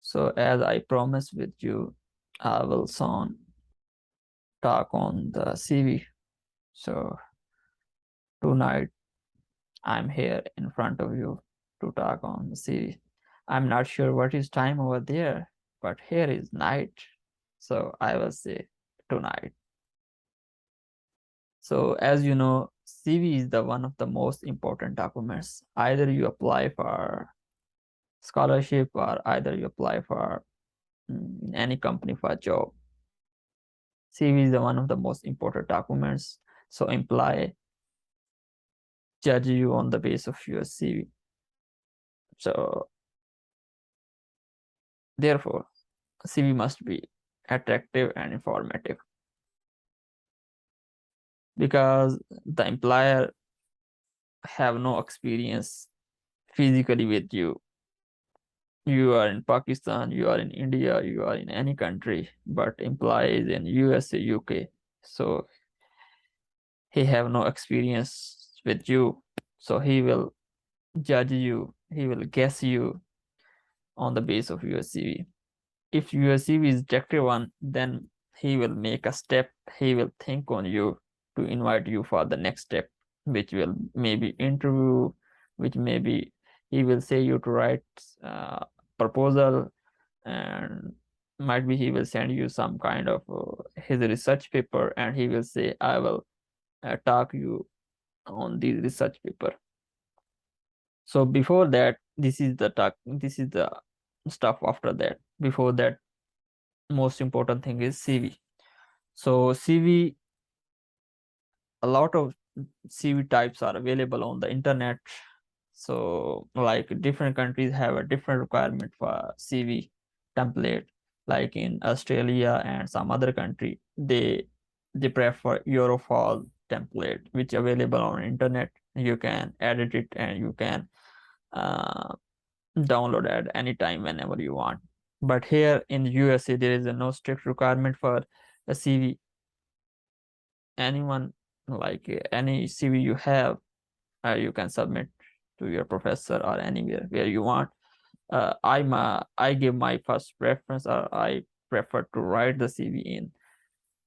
So as I promised with you, I will soon talk on the CV. So tonight I'm here in front of you to talk on the CV. I'm not sure what is time over there, but here is night. So I will say tonight. So as you know, CV is the one of the most important documents. Either you apply for scholarship or either you apply for any company for a job. CV is the one of the most important documents. So employer judge you on the basis of your CV. So therefore, CV must be attractive and informative because the employer have no experience physically with you. You are in Pakistan, you are in India, you are in any country, but employer is in USA, UK. So he have no experience with you. So he will judge you, he will guess you on the base of your CV. If your CV is rejected one, then he will make a step, he will think on you to invite you for the next step, which will maybe interview, which maybe he will say you to write proposal, and might be he will send you some kind of his research paper, and he will say I will talk you on the research paper. So before that, this is the stuff after that. Before that, most important thing is CV. So CV, a lot of CV types are available on the internet. So like different countries have a different requirement for CV template. Like in Australia and some other country, they prefer Eurofall template, which available on internet. You can edit it and you can uh, download at any time whenever you want. But here in USA, there is no strict requirement for a CV. Anyone, like any CV you have, you can submit to your professor or anywhere where you want. I give my first preference, or I prefer to write the CV in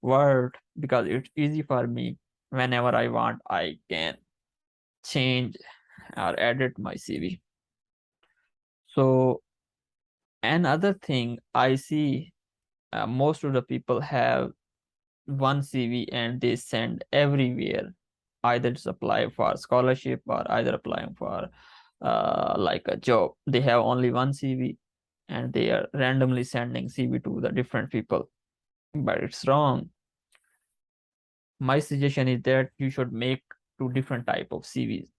Word because it's easy for me. Whenever I want, I can change or edit my CV. So another thing I see, most of the people have one CV and they send everywhere, either to apply for scholarship or either applying for like a job. They have only one CV and they are randomly sending CV to the different people, but it's wrong. My suggestion is that you should make two different type of CVs,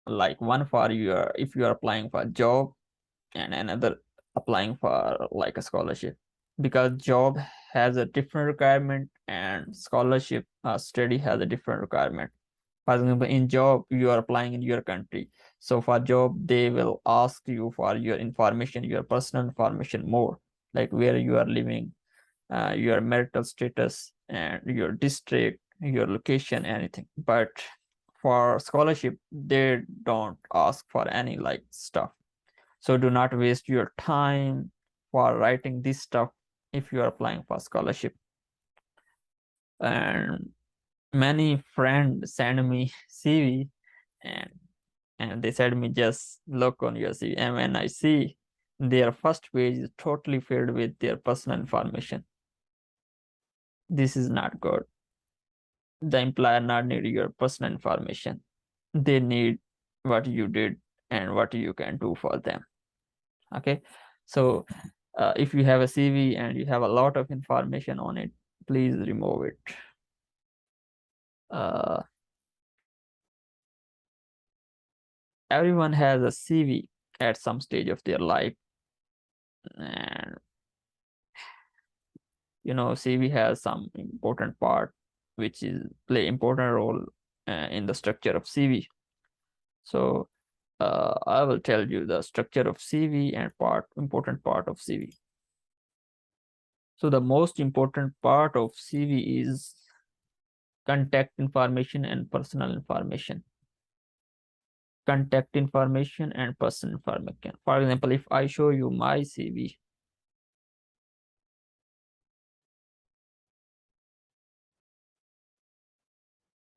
like one for your if you are applying for a job and another applying for like a scholarship, because job has a different requirement and scholarship study has a different requirement. For example, in job you are applying in your country, so for job they will ask you for your information, your personal information more, like where you are living, your marital status and your district, your location, anything. But for scholarship they don't ask for any like stuff. So do not waste your time for writing this stuff if you are applying for scholarship. And many friends send me CV, and they said me just look on your CV. And when I see their first page is totally filled with their personal information, this is not good. The employer not need your personal information. They need what you did and what you can do for them. Okay, so if you have a CV and you have a lot of information on it, please remove it. uh, Everyone has a CV at some stage of their life, and CV has some important part which is play important role in the structure of CV. So I will tell you the structure of CV and important part of CV. So the most important part of CV is contact information and personal information. Contact information and personal information. For example, if I show you my CV,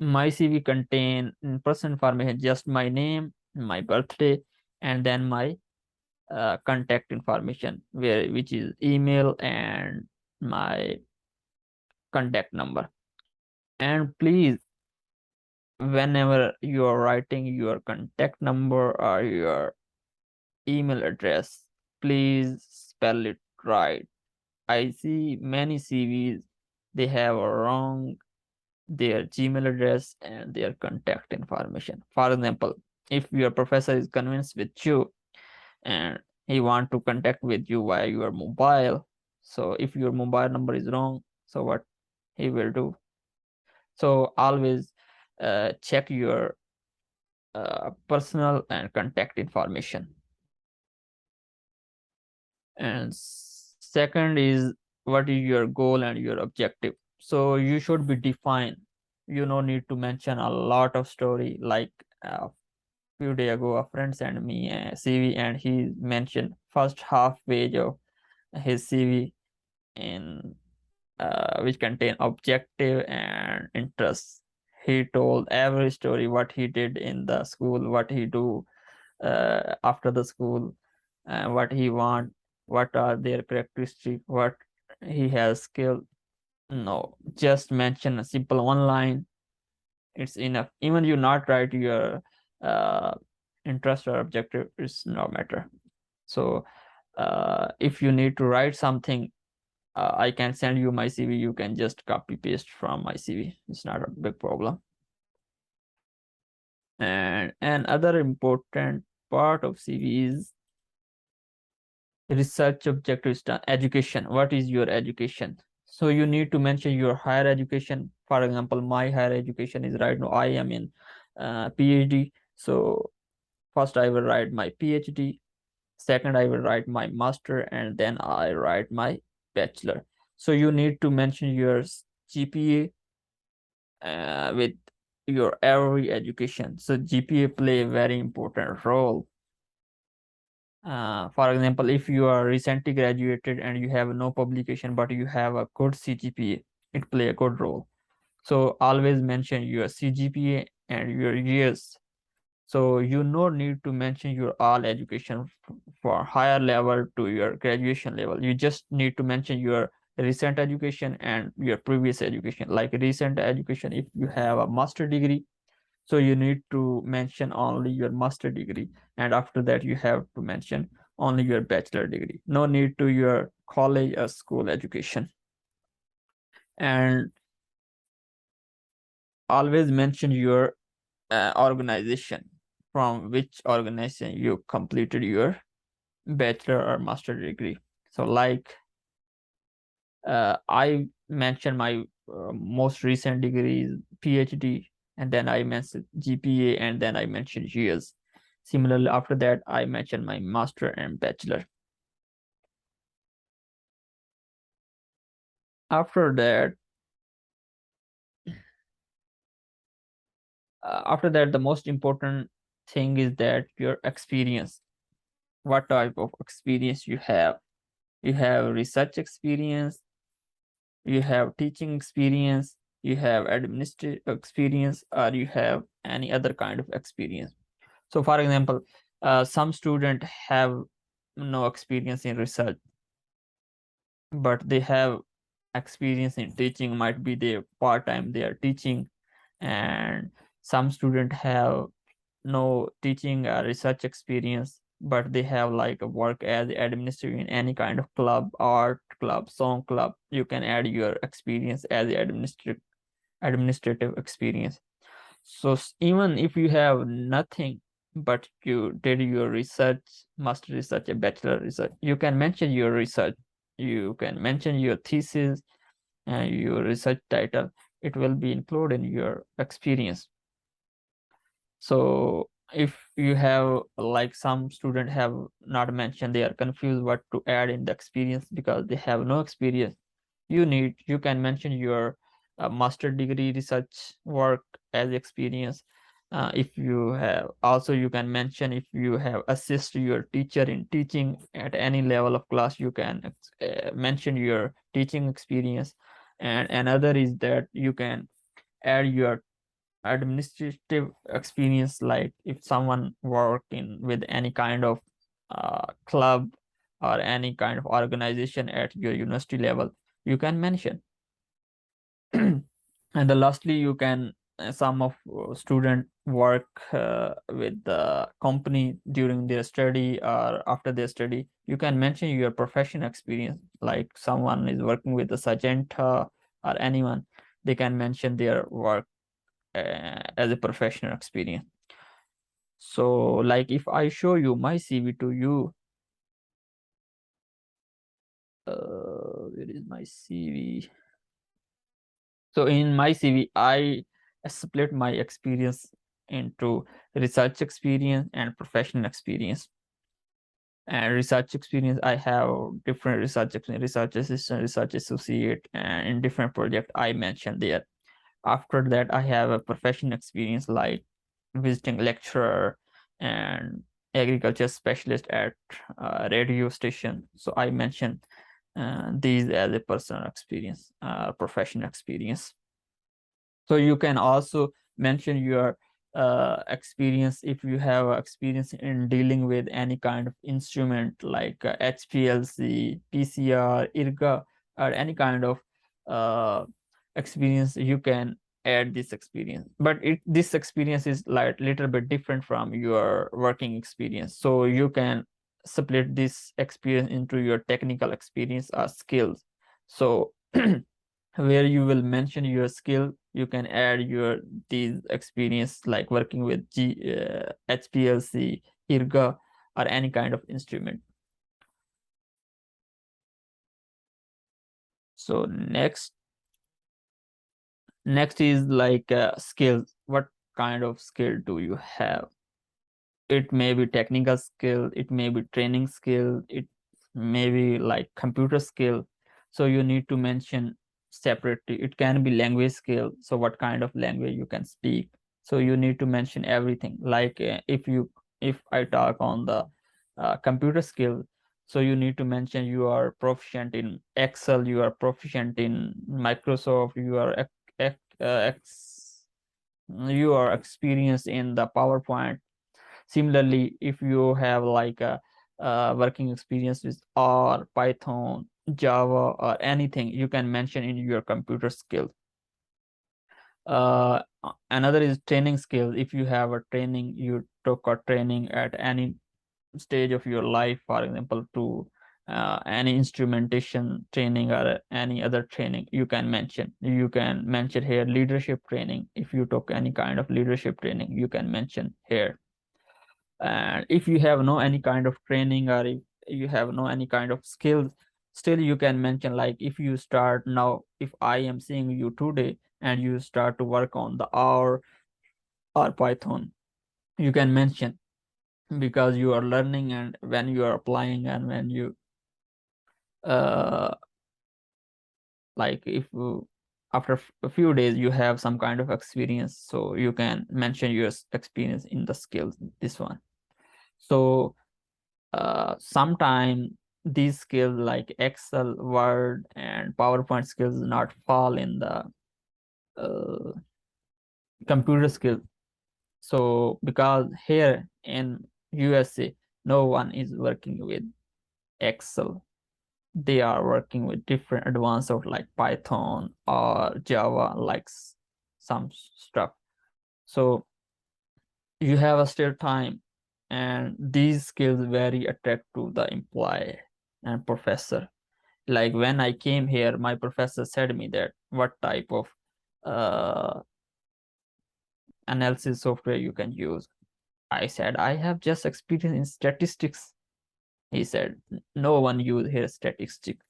My CV contain personal information, just my name, my birthday, and then my contact information, which is email and my contact number. And please, whenever you are writing your contact number or your email address, please spell it right. I see many CVs, they have a wrong their Gmail address and their contact information. For example, if your professor is convinced with you and he want to contact with you via your mobile, so if your mobile number is wrong, so what he will do? So always check your personal and contact information. And second is, what is your goal and your objective? So you should be defined. You no need to mention a lot of story. Like a few days ago, a friend sent me a CV and he mentioned first half page of his CV in which contain objective and interests. He told every story, what he did in the school, what he do after the school, what he want, what are their characteristics, what he has skill. No, just mention a simple one line, it's enough. Even you not write your uh, interest or objective, it's no matter. So if you need to write something, I can send you my CV, you can just copy paste from my CV, it's not a big problem. And another important part of CV is research objectives. Education, what is your education? So you need to mention your higher education. For example, my higher education is right now I am in PhD. So first I will write my PhD, second I will write my master, and then I write my bachelor. So you need to mention your GPA with your every education. So GPA play a very important role. For example, if you are recently graduated and you have no publication but you have a good CGPA, it play a good role. So always mention your CGPA and your years. So you no need to mention your all education for higher level to your graduation level. You just need to mention your recent education and your previous education. Like recent education, if you have a master degree, so you need to mention only your master degree, and after that you have to mention only your bachelor degree. No need to your college or school education. And always mention your organization, from which organization you completed your bachelor or master degree. So like I mentioned my most recent degree is PhD, and then I mentioned GPA, and then I mentioned years. Similarly, after that, I mentioned my master and bachelor. After that, the most important thing is that your experience. What type of experience you have? You have research experience, you have teaching experience, you have administrative experience, or you have any other kind of experience. So for example, some students have no experience in research, but they have experience in teaching. Might be they part-time they are teaching. And some students have no teaching or research experience, but they have like a work as administrator in any kind of club, art club, song club. You can add your experience as administrative experience. So even if you have nothing, but you did your research, master research, a bachelor research, you can mention your research, you can mention your thesis and your research title. It will be included in your experience. So if you have, like some student have not mentioned, they are confused what to add in the experience because they have no experience. You can mention your master degree research work as experience. If you have, also you can mention if you have assist your teacher in teaching at any level of class, you can mention your teaching experience. And another is that you can add your administrative experience, like if someone work in with any kind of club or any kind of organization at your university level, you can mention. And the lastly, you can some of student work with the company during their study or after their study, you can mention your profession experience, like someone is working with the sergeant or anyone, they can mention their work as a professional experience. So like if I show you my CV to you, where is my CV? So in my CV, I split my experience into research experience and professional experience. And research experience, I have different research experience, research assistant, research associate, and in different project I mentioned there. After that, I have a professional experience like visiting lecturer and agriculture specialist at a radio station. So I mentioned these as a personal experience, professional experience. So you can also mention your experience if you have experience in dealing with any kind of instrument like HPLC, PCR, IRGA, or any kind of uh, experience. You can add this experience, but this experience is like little bit different from your working experience. So you can split this experience into your technical experience or skills. So where you will mention your skill, you can add your these experience like working with HPLC, IRGA, or any kind of instrument. So next is like skills. What kind of skill do you have? It may be technical skill, it may be training skill, it may be like computer skill. So you need to mention separately. It can be language skill, so what kind of language you can speak. So you need to mention everything, like if I talk on the computer skill, so you need to mention you are proficient in Excel, you are proficient in Microsoft, you are experienced in the PowerPoint. Similarly, if you have like a working experience with R, Python, Java, or anything, you can mention in your computer skills. Another is training skills. If you have a training, you took a training at any stage of your life, for example, to any instrumentation training or any other training, you can mention. You can mention here leadership training. If you took any kind of leadership training, you can mention here. And if you have no any kind of training, or if you have no any kind of skills, still you can mention, like if you start now, if I am seeing you today and you start to work on the R or Python, you can mention, because you are learning, and when you are applying, and when you uh like if after a few days you have some kind of experience, so you can mention your experience in the skills, this one. So sometime these skills like Excel, Word, and PowerPoint skills not fall in the computer skill. So because here in USA, no one is working with Excel. They are working with different advanced of like Python or Java, like some stuff. So you have a still time, and these skills very attract to the employee and professor. Like when I came here, my professor said me that what type of uh, analysis software you can use. I said I have just experience in statistics. He said no one use here statistics.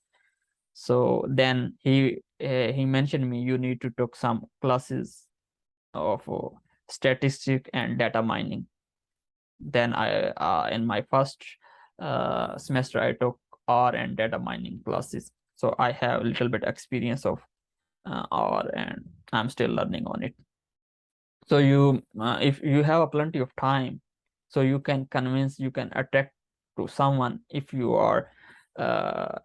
So then he mentioned me, you need to take some classes of statistic and data mining. Then I in my first semester I took R and data mining classes. So I have a little bit experience of R, and I'm still learning on it. So you if you have a plenty of time, so you can convince, you can attract to someone. If you are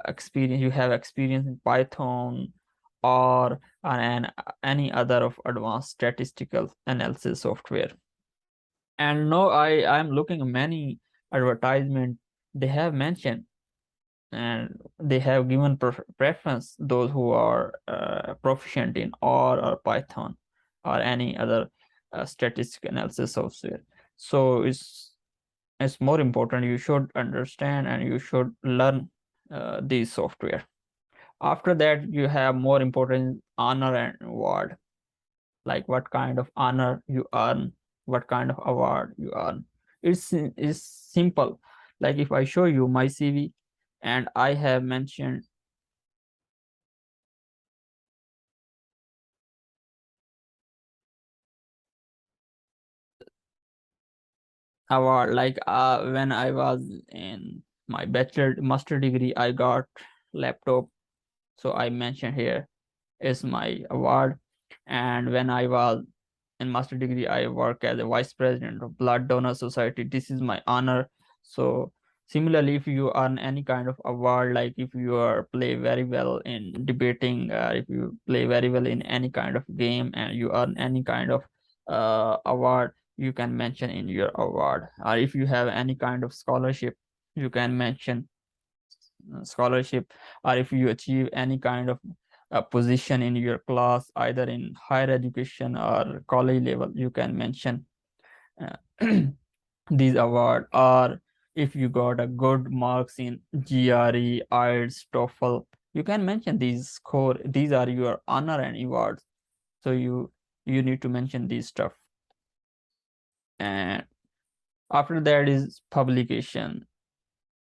experience, you have experience in Python or any other of advanced statistical analysis software. And no, I'm looking many advertisement, they have mentioned and they have given preference those who are proficient in R or Python or any other statistical analysis software. So it's more important you should understand and you should learn these software. After that, you have more important honor and award, like what kind of honor you earn, what kind of award you earn. It's simple. Like if I show you my CV and I have mentioned award, like when I was in my bachelor master degree, I got laptop. So I mentioned here is my award. And when I was in master degree, I work as a vice president of Blood Donor Society. This is my honor. So similarly, if you earn any kind of award, like if you are play very well in debating, if you play very well in any kind of game and you earn any kind of award, you can mention in your award. Or if you have any kind of scholarship, you can mention scholarship. Or if you achieve any kind of position in your class, either in higher education or college level, you can mention these award. Or if you got a good marks in GRE, IELTS, TOEFL, you can mention these score. These are your honor and awards. So you need to mention these stuff. And after that is publication,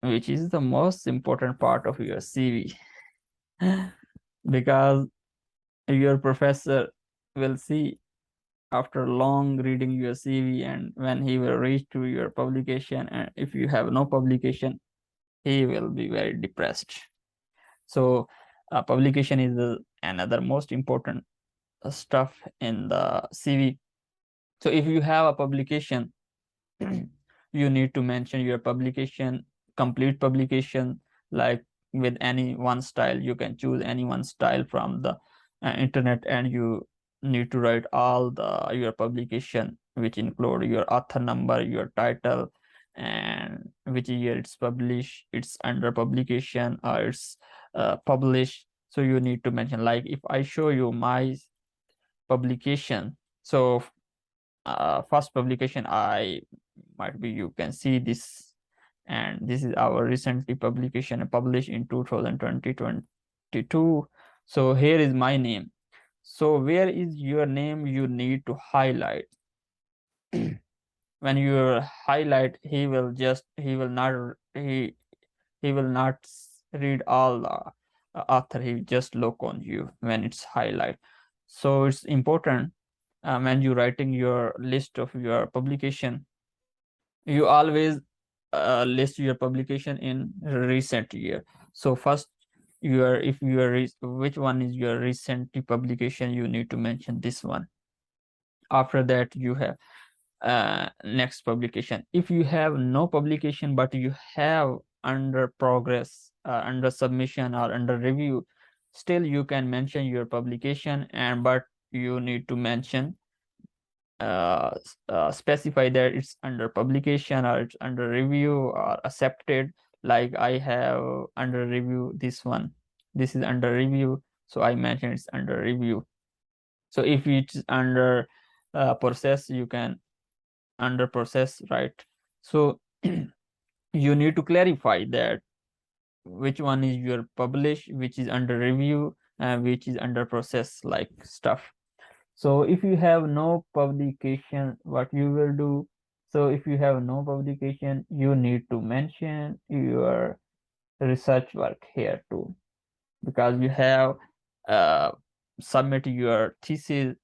which is the most important part of your CV. Because your professor will see after long reading your CV, and when he will reach to your publication, and if you have no publication, he will be very depressed. So publication is another most important stuff in the CV. So if you have a publication, you need to mention your publication, complete publication, like with any one style. You can choose any one style from the internet, and you need to write all the your publication, which include your author number, your title, and which year it's published, it's under publication, or it's published. So you need to mention, like if I show you my publication, so first publication I might be, you can see this, and this is our recently publication published in 2022. So here is my name. So where is your name, you need to highlight. When you highlight, he will not he will not read all the author, he just look on you when it's highlight. So it's important when you writing your list of your publication, you always list your publication in recent year. So first, your if you are which one is your recent publication, you need to mention this one. After that, you have next publication. If you have no publication but you have under progress, under submission, or under review, still you can mention your publication, and but you need to mention specify that it's under publication or it's under review or accepted. Like I have under review this one, this is under review, so I mentioned it's under review. So if it's under process, you can under process, right? So you need to clarify that which one is your publish, which is under review, and which is under process, like stuff. So if you have no publication, what you will do? So if you have no publication, you need to mention your research work here too, because you have uh, submit your thesis.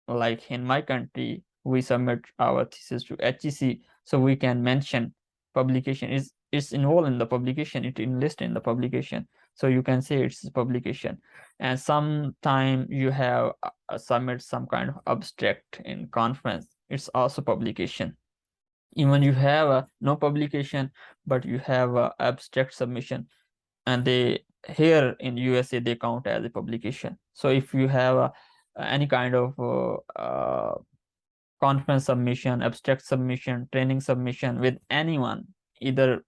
Like in my country, we submit our thesis to HEC, so we can mention publication is it's involved in the publication, it enlists in the publication, so you can say it's publication. And sometime you have submit some kind of abstract in conference, it's also publication. Even you have no publication but you have a abstract submission, and they here in USA they count as a publication. So if you have any kind of conference submission, abstract submission, training submission with anyone, either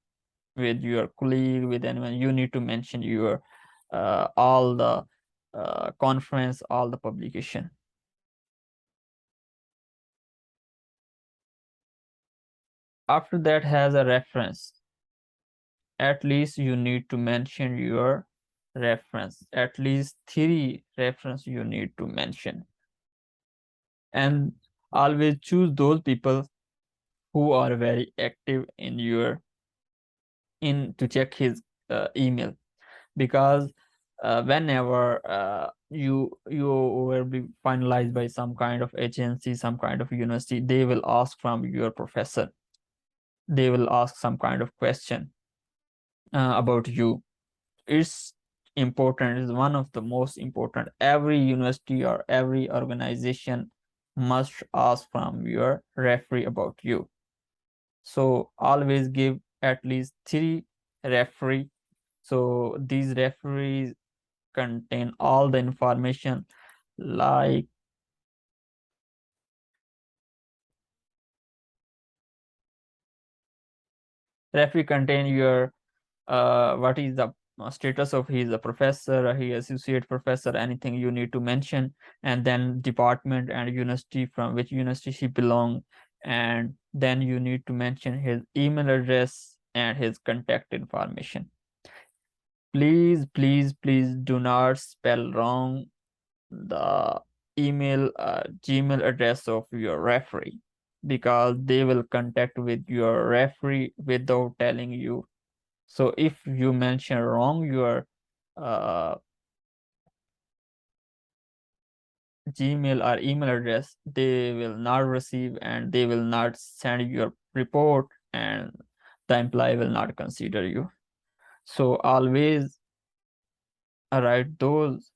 with your colleague, with anyone, you need to mention your all the conference, all the publication. After that has a reference. At least you need to mention your reference. At least 3 reference you need to mention. And always choose those people who are very active in your to check his email, because whenever you will be finalized by some kind of agency, some kind of university, they will ask from your professor, they will ask some kind of question about you. It's important, is one of the most important. Every university or every organization must ask from your referee about you. So always give at least 3 referee. So these referees contain all the information, like referee contain your what is the status of he is a professor, he associate professor, anything you need to mention, and then department and university, from which university he belong, and then you need to mention his email address and his contact information. Please, please, please do not spell wrong the email Gmail address of your referee, because they will contact with your referee without telling you. So if you mention wrong your uh, Gmail or email address, they will not receive and they will not send your report, and the employee will not consider you. So always write those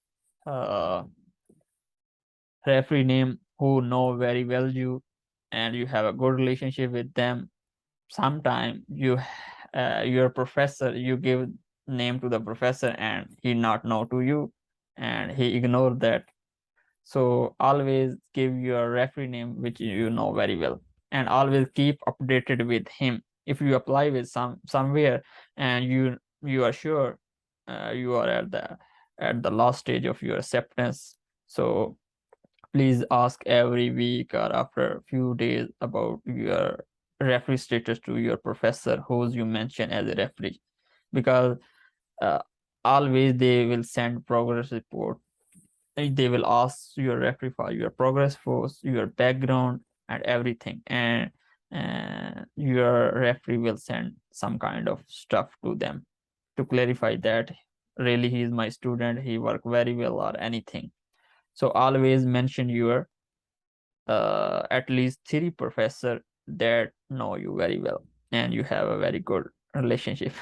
uh, referee name who know very well you, and you have a good relationship with them. Sometime you your professor, you give name to the professor and he not know to you, and he ignore that. So always give your referee name which you know very well, and always keep updated with him. If you apply with somewhere and you are sure you are at the last stage of your acceptance, so please ask every week or after a few days about your referee status to your professor whose you mention as a referee, because uh, always they will send progress report. They will ask your referee for your progress force, your background, and everything, and your referee will send some kind of stuff to them to clarify that really he is my student, he work very well or anything. So always mention your at least 3 professor that know you very well and you have a very good relationship.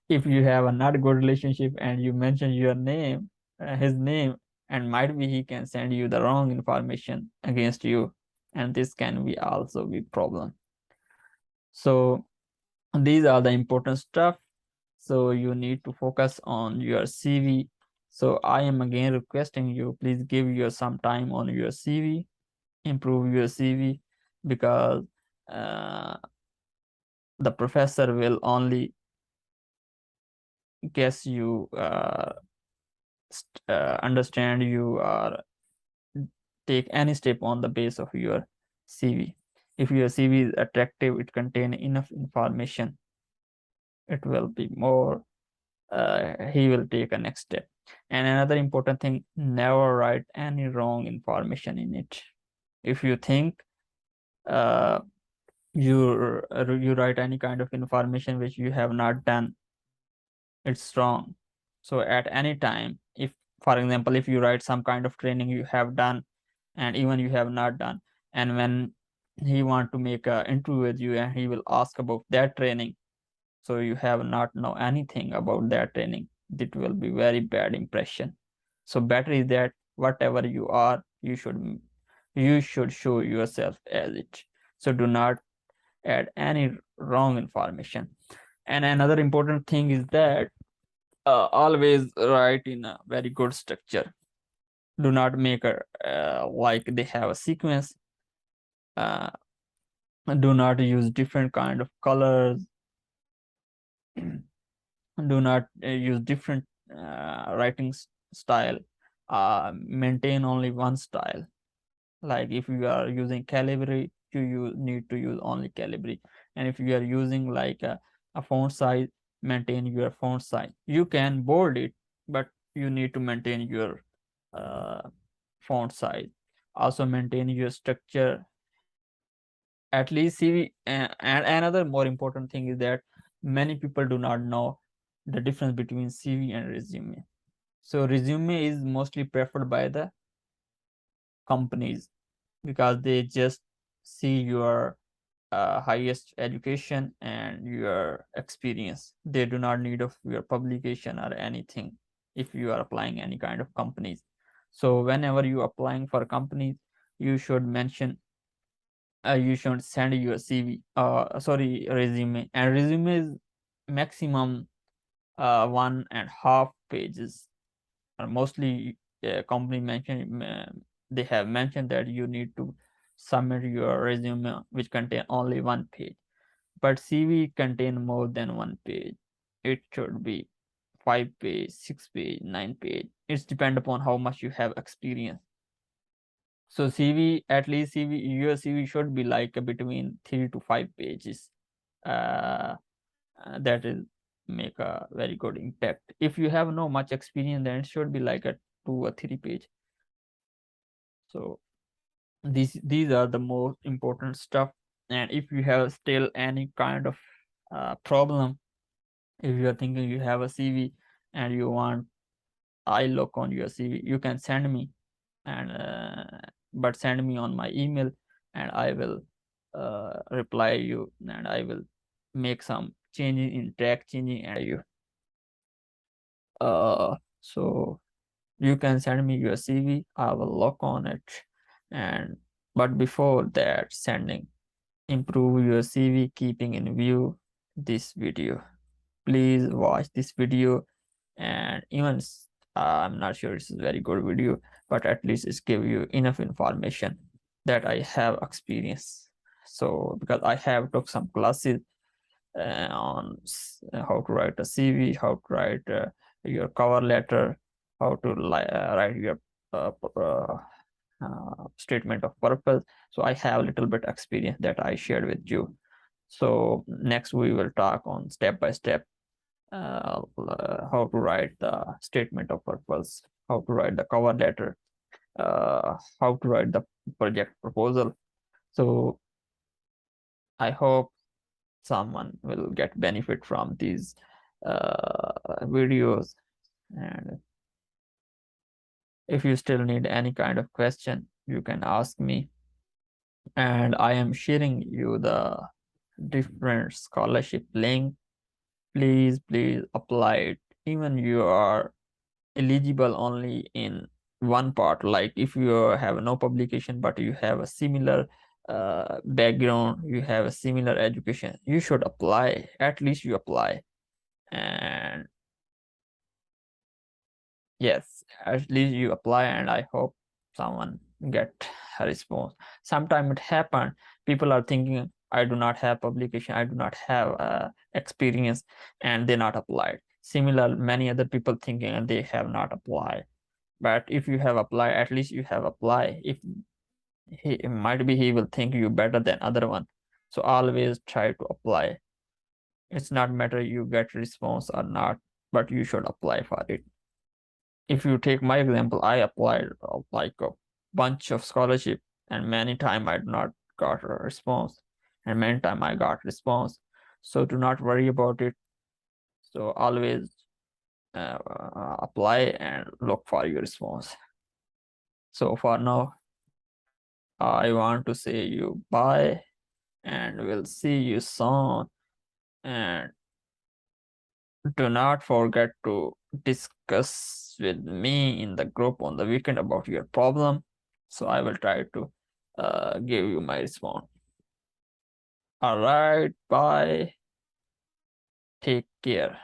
If you have a not good relationship and you mention your name, his name, and might be he can send you the wrong information against you, and this can be also be problem. So these are the important stuff. So you need to focus on your CV. So I am again requesting you, please give your some time on your CV, improve your CV, because uh, the professor will only guess you, understand you, or take any step on the base of your CV. If your CV is attractive, it contains enough information, it will be more, he will take a next step. And another important thing, never write any wrong information in it. If you think uh, you write any kind of information which you have not done, it's wrong. So at any time, if for example if you write some kind of training you have done and even you have not done, and when he want to make a interview with you and he will ask about that training, so you have not know anything about that training, it will be very bad impression. So better is that whatever you are, you should show yourself as it. So do not add any wrong information. And another important thing is that always write in a very good structure. Do not make a like they have a sequence. uh, do not use different kind of colors. Do not use different writing style. Maintain only one style. Like if you are using Calibri, you need to use only Calibri. And if you are using like a font size, maintain your font size. You can bold it, but you need to maintain your uh, font size. Also maintain your structure. At least CV. And another more important thing is that many people do not know the difference between CV and resume. So resume is mostly preferred by the companies because they just see your highest education and your experience. They do not need of your publication or anything if you are applying any kind of companies. So whenever you applying for companies, you should mention you should send your CV, sorry, resume. And resume is maximum 1.5 pages. Or mostly company mention they have mentioned that you need to submit your resume which contain only 1 page, but CV contain more than 1 page. It should be 5 page, 6 page, 9 page. It's depend upon how much you have experience. So CV, at least CV, your CV should be like between 3 to 5 pages. uh, that is make a very good impact. If you have no much experience, then it should be like a 2 or 3 page. So these are the most important stuff. And if you have still any kind of problem, if you are thinking you have a CV and you want I look on your CV, you can send me. And but send me on my email, and I will reply you, and I will make some changes in track changing and you. So you can send me your CV, I will look on it. And but before that sending, improve your CV keeping in view this video. Please watch this video. And even I'm not sure it's a very good video, but at least it's give you enough information that I have experience. So because I have took some classes on how to write a CV, how to write your cover letter, how to write your uh, uh, statement of purpose. So I have a little bit experience that I shared with you. So next we will talk on step by step how to write the statement of purpose, how to write the cover letter, how to write the project proposal. So I hope someone will get benefit from these videos. And if you still need any kind of question, you can ask me. And I am sharing you the different scholarship link. Please apply it. Even you are eligible only in one part, like if you have no publication but you have a similar background, you have a similar education, you should apply. At least you apply. And yes, at least you apply, and I hope someone get a response. Sometimes it happen, people are thinking I do not have publication, I do not have experience, and they not applied. Similar many other people thinking and they have not applied. But if you have applied, at least you have applied. If he might be he will think you better than other one. So always try to apply. It's not matter you get response or not, but you should apply for it. If you take my example, I applied like a bunch of scholarship, and many time I did not got a response, and many time I got response. So do not worry about it. So always apply and look for your response. So for now, I want to say you bye, and we'll see you soon. And do not forget to discuss with me in the group on the weekend about your problem. So I will try to give you my response. All right, bye. Take care.